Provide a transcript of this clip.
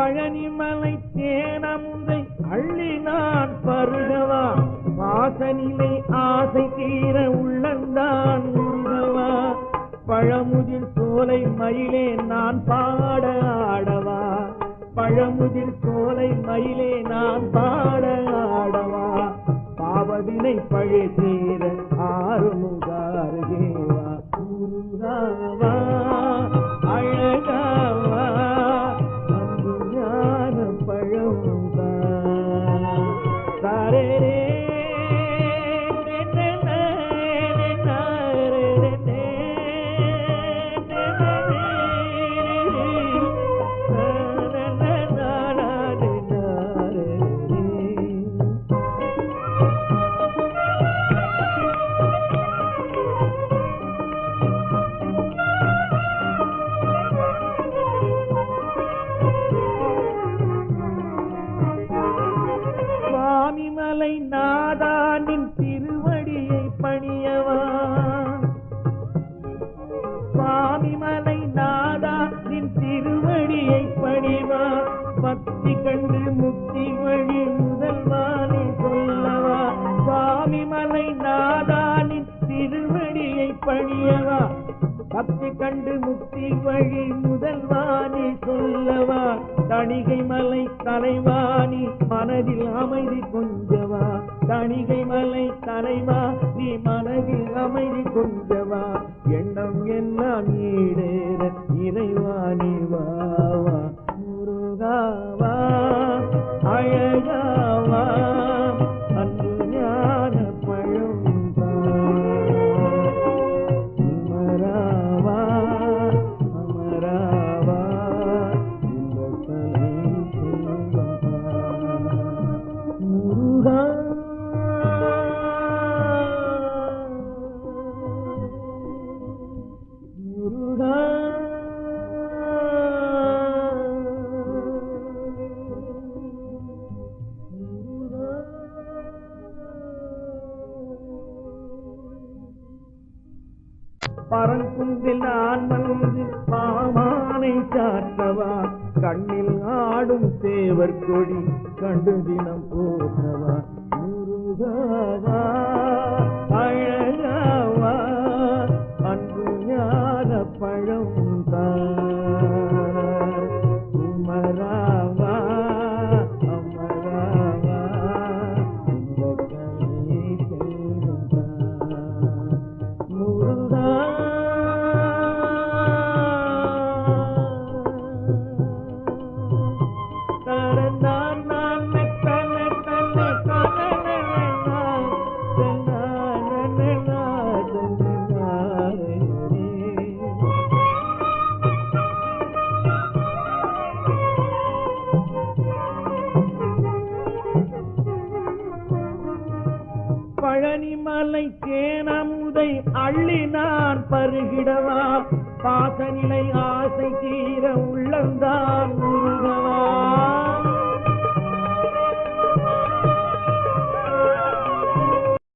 பழனிமலை தேனமுதை அள்ளி நான் பருகவா, வாசனிலை ஆசை தீர உள்ளந்தான் உருகவா, பழமுதிர் சோலை மயிலே நான் பாட ஆடவா, பழமுதிர் சோலை மயிலே நான் பாட ஆடவா, பாவவினை பழி தீர ஆறுமுகாருகேவா, முருகாவா அழகாவா அன்பு ஞான பழமுதா தாரே சுவாமிமலை நாதானின் திருவடியை பணியவா, சுவாமிமலை நாதானின் திருவடியை பணிவா, பக்தி கண்டு முக்தி வழி முதல்வானே சொல்லவா, சுவாமிமலை நாதானின் திருவடியை பணியவா, பக்தி கண்டு முக்தி வழி முதல்வானே சொல்லவா, தணிகை மலை தலைவாணி மனதில் அமைதி கொஞ்சவா, தணிகை மலை தலைவா நீ மனதில் அமைதி கொஞ்சவா, எண்ணம் எல்லாம் ஈடேற இறைவாணி வாவா, முருகாவா அழகாவா அன்பு ஞான பழம்பா, அமராவா அமராவா முருகா முருகா பரங்குன்றில் நான் வந்து பாமானை சாற்றவா, கண்ணில் ஆடும் தேவர் கொடி கண்டு தினம் போற்றவா, முருகாவா அழகாவா அன்பு ஞான பழம்பா, உமராவா அமராவா இந்த கலை செய்வா, முருகா பழனிமலை தேனமுதை அள்ளி நான் பருகிடவா, பாசநிலை ஆசை தீர உள்ளந்தான் முருகவா.